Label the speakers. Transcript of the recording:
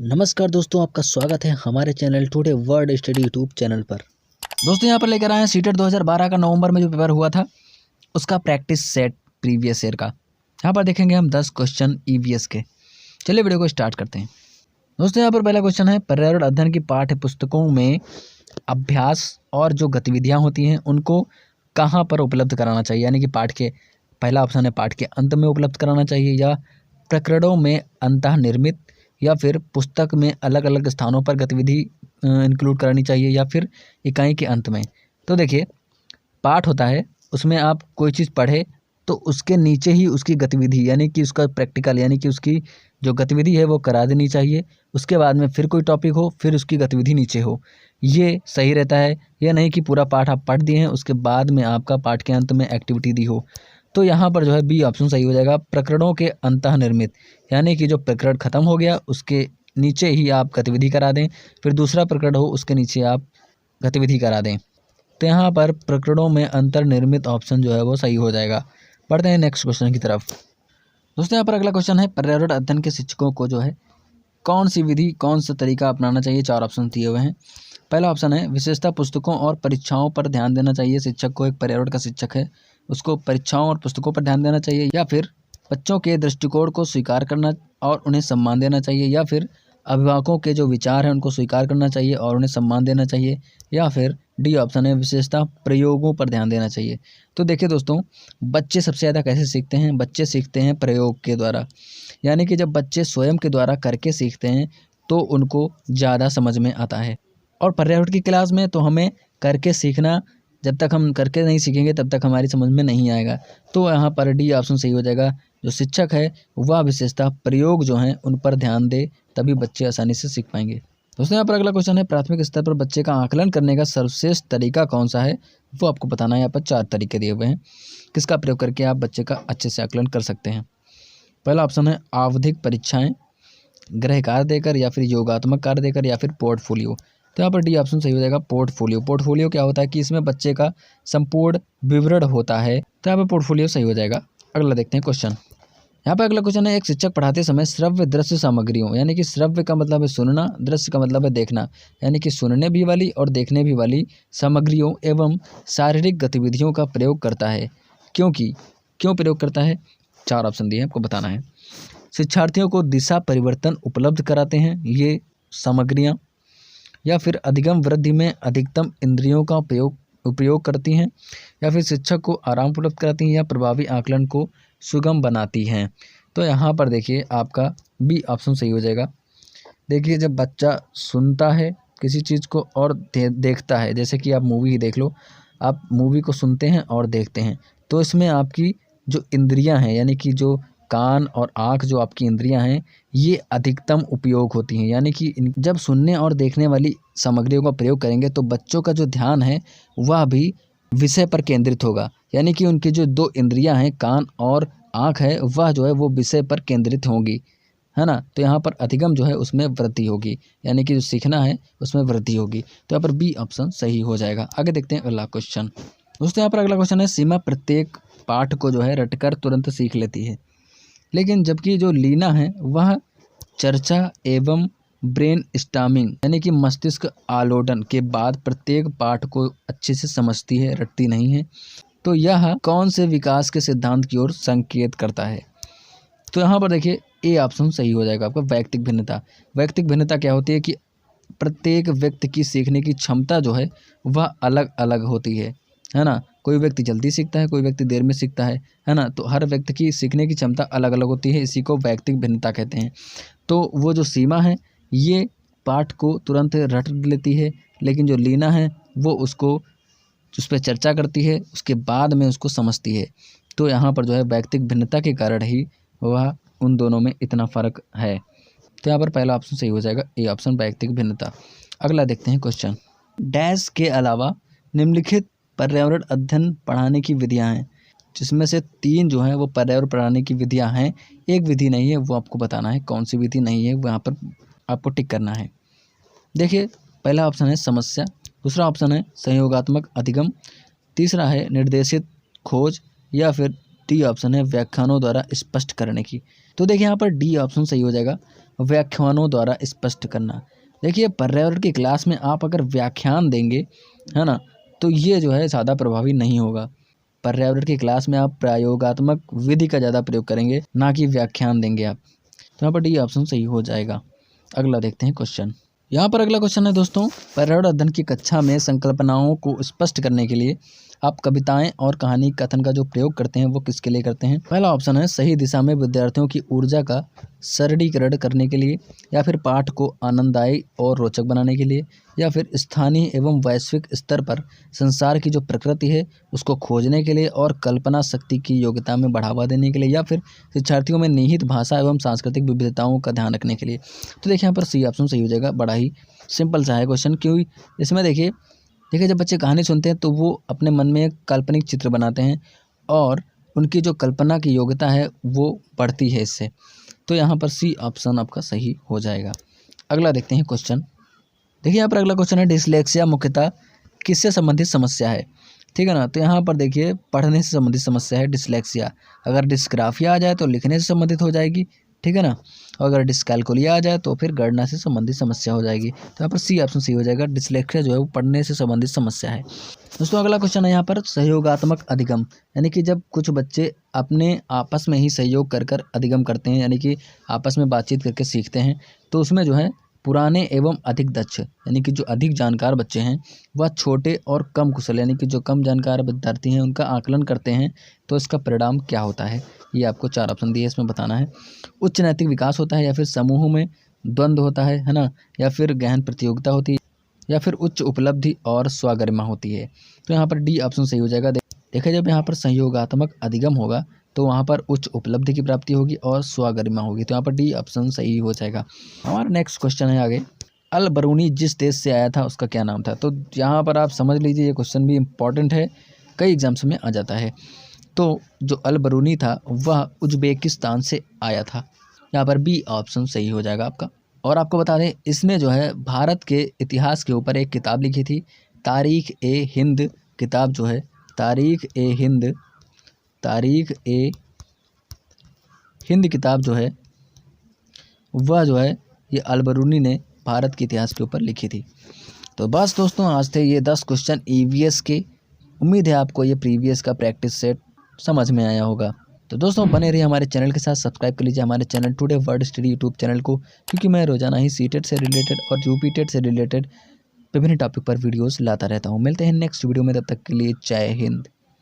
Speaker 1: नमस्कार दोस्तों, आपका स्वागत है हमारे channel today word study YouTube channel पर। दोस्तों यहाँ पर लेकर आए हैं सीटेट 2012 का नवंबर में जो पेपर हुआ था उसका प्रैक्टिस सेट प्रीवियस ईयर का। यहाँ पर देखेंगे हम 10 क्वेश्चन ईवीएस के। चलिए वीडियो को स्टार्ट करते हैं। दोस्तों यहाँ पर पहला क्वेश्चन है, पर्यावरण अध्ययन की पाठ्य पुस्तकों में अभ्यास और जो गतिविधियाँ होती हैं उनको कहाँ पर उपलब्ध कराना चाहिए। यानी कि पाठ के पहला ऑप्शन है पाठ के अंत में उपलब्ध कराना चाहिए, या प्रकरणों में अंतः निर्मित, या फिर पुस्तक में अलग अलग स्थानों पर गतिविधि इंक्लूड करानी चाहिए, या फिर इकाई के अंत में। तो देखिए, पाठ होता है उसमें आप कोई चीज़ पढ़े तो उसके नीचे ही उसकी गतिविधि यानी कि उसका प्रैक्टिकल यानी कि उसकी जो गतिविधि है वो करा देनी चाहिए। उसके बाद में फिर कोई टॉपिक हो, फिर उसकी गतिविधि नीचे हो, ये सही रहता है। यह नहीं कि पूरा पाठ आप पढ़ दिए हैं उसके बाद में आपका पाठ के अंत में एक्टिविटी दी हो। तो यहाँ पर जो है बी ऑप्शन सही हो जाएगा, प्रकरणों के अंतः निर्मित। यानी कि जो प्रकरण खत्म हो गया उसके नीचे ही आप गतिविधि करा दें, फिर दूसरा प्रकरण हो उसके नीचे आप गतिविधि करा दें। तो यहाँ पर प्रकरणों में अंतर्निर्मित ऑप्शन जो है वो सही हो जाएगा। बढ़ते हैं नेक्स्ट क्वेश्चन की तरफ। दोस्तों यहाँ पर अगला क्वेश्चन है, पर्यावरण अध्ययन के शिक्षकों को जो है कौन सी विधि कौन सा तरीका अपनाना चाहिए। 4 ऑप्शन दिए हुए हैं। पहला ऑप्शन है, विशेषता पुस्तकों और परीक्षाओं पर ध्यान देना चाहिए। शिक्षक को, एक पर्यावरण का शिक्षक है उसको परीक्षाओं और पुस्तकों पर ध्यान देना चाहिए, या फिर बच्चों के दृष्टिकोण को स्वीकार करना और उन्हें सम्मान देना चाहिए, या फिर अभिभावकों के जो विचार हैं उनको स्वीकार करना चाहिए और उन्हें सम्मान देना चाहिए, या फिर डी ऑप्शन है, विशेषता प्रयोगों पर ध्यान देना चाहिए। तो देखिए दोस्तों, बच्चे सबसे ज़्यादा कैसे सीखते हैं? बच्चे सीखते हैं प्रयोग के द्वारा। यानी कि जब बच्चे स्वयं के द्वारा करके सीखते हैं तो उनको ज़्यादा समझ में आता है। और पर्यावरण की क्लास में तो हमें करके सीखना, जब तक हम करके नहीं सीखेंगे तब तक हमारी समझ में नहीं आएगा। तो यहाँ पर डी ऑप्शन सही हो जाएगा। जो शिक्षक है वह विशेषता प्रयोग जो हैं उन पर ध्यान दे, तभी बच्चे आसानी से सीख पाएंगे। दोस्तों यहाँ पर अगला क्वेश्चन है, प्राथमिक स्तर पर बच्चे का आकलन करने का सर्वश्रेष्ठ तरीका कौन सा है, वो आपको बताना है। यहाँ पर 4 तरीके दिए हुए हैं, किसका प्रयोग करके आप बच्चे का अच्छे से आकलन कर सकते हैं। पहला ऑप्शन है, आवधिक परीक्षाएं, गृह कार्य देकर, या फिर योगात्मक कार्य देकर, या फिर पोर्टफोलियो। तो यहाँ पर डी ऑप्शन सही हो जाएगा, पोर्टफोलियो। पोर्टफोलियो क्या होता है कि इसमें बच्चे का संपूर्ण विवरण होता है, तो यहाँ पर पोर्टफोलियो सही हो जाएगा। अगला देखते हैं क्वेश्चन। यहाँ पर अगला क्वेश्चन है, एक शिक्षक पढ़ाते समय श्रव्य दृश्य सामग्रियों, यानी कि श्रव्य का मतलब है सुनना, दृश्य का मतलब है देखना, यानी कि सुनने भी वाली और देखने भी वाली सामग्रियों एवं शारीरिक गतिविधियों का प्रयोग करता है। क्यों प्रयोग करता है? 4 ऑप्शन दिए हैं, आपको बताना है। शिक्षार्थियों को दिशा परिवर्तन उपलब्ध कराते हैं ये सामग्रियाँ, या फिर अधिगम वृद्धि में अधिकतम इंद्रियों का उपयोग करती हैं, या फिर शिक्षक को आराम उपलब्ध कराती हैं, या प्रभावी आकलन को सुगम बनाती हैं। तो यहाँ पर देखिए आपका बी ऑप्शन सही हो जाएगा। देखिए, जब बच्चा सुनता है किसी चीज़ को और देखता है, जैसे कि आप मूवी ही देख लो, आप मूवी को सुनते हैं और देखते हैं, तो इसमें आपकी जो इंद्रियां हैं यानी कि जो कान और आँख जो आपकी इंद्रियां हैं ये अधिकतम उपयोग होती हैं। यानी कि जब सुनने और देखने वाली सामग्रियों का प्रयोग करेंगे तो बच्चों का जो ध्यान है वह भी विषय पर केंद्रित होगा। यानी कि उनकी जो 2 इंद्रियां हैं, कान और आँख है, वह जो है वो विषय पर केंद्रित होंगी, है ना। तो यहाँ पर अधिगम जो है उसमें वृद्धि होगी, यानी कि जो सीखना है उसमें वृद्धि होगी। तो यहाँ पर बी ऑप्शन सही हो जाएगा। आगे देखते हैं अगला क्वेश्चन। दोस्तों यहाँ पर अगला क्वेश्चन है, सीमा प्रत्येक पाठ को जो है रटकर तुरंत सीख लेती है, लेकिन जबकि जो लीना है वह चर्चा एवं ब्रेन स्टॉर्मिंग यानी कि मस्तिष्क आलोडन के बाद प्रत्येक पाठ को अच्छे से समझती है, रटती नहीं है। तो यह कौन से विकास के सिद्धांत की ओर संकेत करता है? तो यहाँ पर देखिए ए ऑप्शन सही हो जाएगा आपका, वैयक्तिक भिन्नता। वैयक्तिक भिन्नता क्या होती है कि प्रत्येक व्यक्ति की सीखने की क्षमता जो है वह अलग अलग होती है ना। कोई व्यक्ति जल्दी सीखता है, कोई व्यक्ति देर में सीखता है ना। तो हर व्यक्ति की सीखने की क्षमता अलग अलग होती है, इसी को वैयक्तिक भिन्नता कहते हैं। तो वो जो सीमा है ये पाठ को तुरंत रट लेती है, लेकिन जो लीना है वो उसको उस पर चर्चा करती है, उसके बाद में उसको समझती है। तो यहाँ पर जो है वैयक्तिक भिन्नता के कारण ही वह उन दोनों में इतना फ़र्क है। तो यहाँ पर पहला ऑप्शन सही हो जाएगा, ए ऑप्शन वैयक्तिक भिन्नता। अगला देखते हैं क्वेश्चन। डैश के अलावा निम्नलिखित पर्यावरण अध्ययन पढ़ाने की विधियाँ हैं, जिसमें से 3 जो हैं वो पर्यावरण पढ़ाने की विधियाँ हैं। एक विधि नहीं है, वो आपको बताना है कौन सी विधि नहीं है, वो यहाँ पर आपको टिक करना है। देखिए, पहला ऑप्शन है समस्या, दूसरा ऑप्शन है संयोगात्मक अधिगम, तीसरा है निर्देशित खोज, या फिर डी ऑप्शन है व्याख्यानों द्वारा स्पष्ट करने की। तो देखिए यहाँ पर डी ऑप्शन सही हो जाएगा, व्याख्यानों द्वारा स्पष्ट करना। देखिए पर्यावरण की क्लास में आप अगर व्याख्यान देंगे, है ना, तो ये जो है ज़्यादा प्रभावी नहीं होगा। पर्यावरण की क्लास में आप प्रयोगात्मक विधि का ज़्यादा प्रयोग करेंगे, ना कि व्याख्यान देंगे आप। तो यहाँ पर डी ऑप्शन सही हो जाएगा। अगला देखते हैं क्वेश्चन। यहाँ पर अगला क्वेश्चन है दोस्तों, पर्यावरण अध्ययन की कक्षा में संकल्पनाओं को स्पष्ट करने के लिए आप कविताएं और कहानी कथन का जो प्रयोग करते हैं वो किसके लिए करते हैं? पहला ऑप्शन है सही दिशा में विद्यार्थियों की ऊर्जा का सरलीकरण करने के लिए, या फिर पाठ को आनंददायी और रोचक बनाने के लिए, या फिर स्थानीय एवं वैश्विक स्तर पर संसार की जो प्रकृति है उसको खोजने के लिए और कल्पना शक्ति की योग्यता में बढ़ावा देने के लिए, या फिर शिक्षार्थियों में निहित भाषा एवं सांस्कृतिक विविधताओं का ध्यान रखने के लिए। तो देखिए यहाँ पर सी ऑप्शन सही हो जाएगा। बड़ा ही सिंपल सा है क्वेश्चन, क्योंकि इसमें देखिए जब बच्चे कहानी सुनते हैं तो वो अपने मन में एक काल्पनिक चित्र बनाते हैं और उनकी जो कल्पना की योग्यता है वो बढ़ती है इससे। तो यहाँ पर सी ऑप्शन आपका सही हो जाएगा। अगला देखते हैं क्वेश्चन। देखिए यहाँ पर अगला क्वेश्चन है, डिसलेक्सिया मुख्यतः किससे संबंधित समस्या है? ठीक है ना। तो यहाँ पर देखिए पढ़ने से संबंधित समस्या है डिसलेक्सिया। अगर डिस्ग्राफिया आ जाए तो लिखने से संबंधित हो जाएगी, ठीक है ना। और अगर डिस्कैल्कुलिया आ जाए तो फिर गणना से संबंधित समस्या हो जाएगी। तो यहाँ पर सी ऑप्शन सही हो जाएगा। डिसलेक्सिया जो है वो पढ़ने से संबंधित समस्या है। दोस्तों अगला क्वेश्चन है यहाँ पर सहयोगात्मक अधिगम, यानी कि जब कुछ बच्चे अपने आपस में ही सहयोग कर कर अधिगम करते हैं, यानी कि आपस में बातचीत करके सीखते हैं, तो उसमें जो है पुराने एवं अधिक दक्ष, यानी कि जो अधिक जानकार बच्चे हैं वह छोटे और कम कुशल, यानी कि जो कम जानकार विद्यार्थी हैं उनका आकलन करते हैं। तो इसका परिणाम क्या होता है? ये आपको 4 ऑप्शन दिए, इसमें बताना है। उच्च नैतिक विकास होता है, या फिर समूहों में द्वंद्व होता है ना, या फिर गहन प्रतियोगिता होती है, या फिर उच्च उपलब्धि और स्वगरिमा होती है। तो यहाँ पर डी ऑप्शन सही हो जाएगा। देखिए जब यहाँ पर सहयोगात्मक अधिगम होगा तो वहाँ पर उच्च उपलब्धि की प्राप्ति होगी और स्वगरिमा होगी। तो यहाँ पर डी ऑप्शन सही हो जाएगा। हमारा नेक्स्ट क्वेश्चन है आगे, अल बरूनी जिस देश से आया था उसका क्या नाम था? तो यहाँ पर आप समझ लीजिए ये क्वेश्चन भी इम्पॉर्टेंट है, कई एग्जाम्स में आ जाता है। तो जो अल बरूनी था वह उज्बेकिस्तान से आया था। यहाँ पर बी ऑप्शन सही हो जाएगा आपका। और आपको बता दें इसने जो है भारत के इतिहास के ऊपर एक किताब लिखी थी, तारीख ए हिंद किताब जो है, तारीख ए हिंद किताब जो है वह जो है ये अल बरूनी ने भारत के इतिहास के ऊपर लिखी थी। तो बस दोस्तों आज थे ये 10 क्वेश्चन ईवीएस के। उम्मीद है आपको ये प्रीवियस का प्रैक्टिस सेट समझ में आया होगा। तो दोस्तों बने रहिए हमारे चैनल के साथ, सब्सक्राइब कर लीजिए हमारे channel today word study YouTube channel को, क्योंकि मैं रोजाना ही सीटेट से रिलेटेड और यूपी टेट से रिलेटेड विभिन्न टॉपिक पर वीडियोस लाता रहता हूँ। मिलते हैं नेक्स्ट वीडियो में, तब तक के लिए जय हिंद।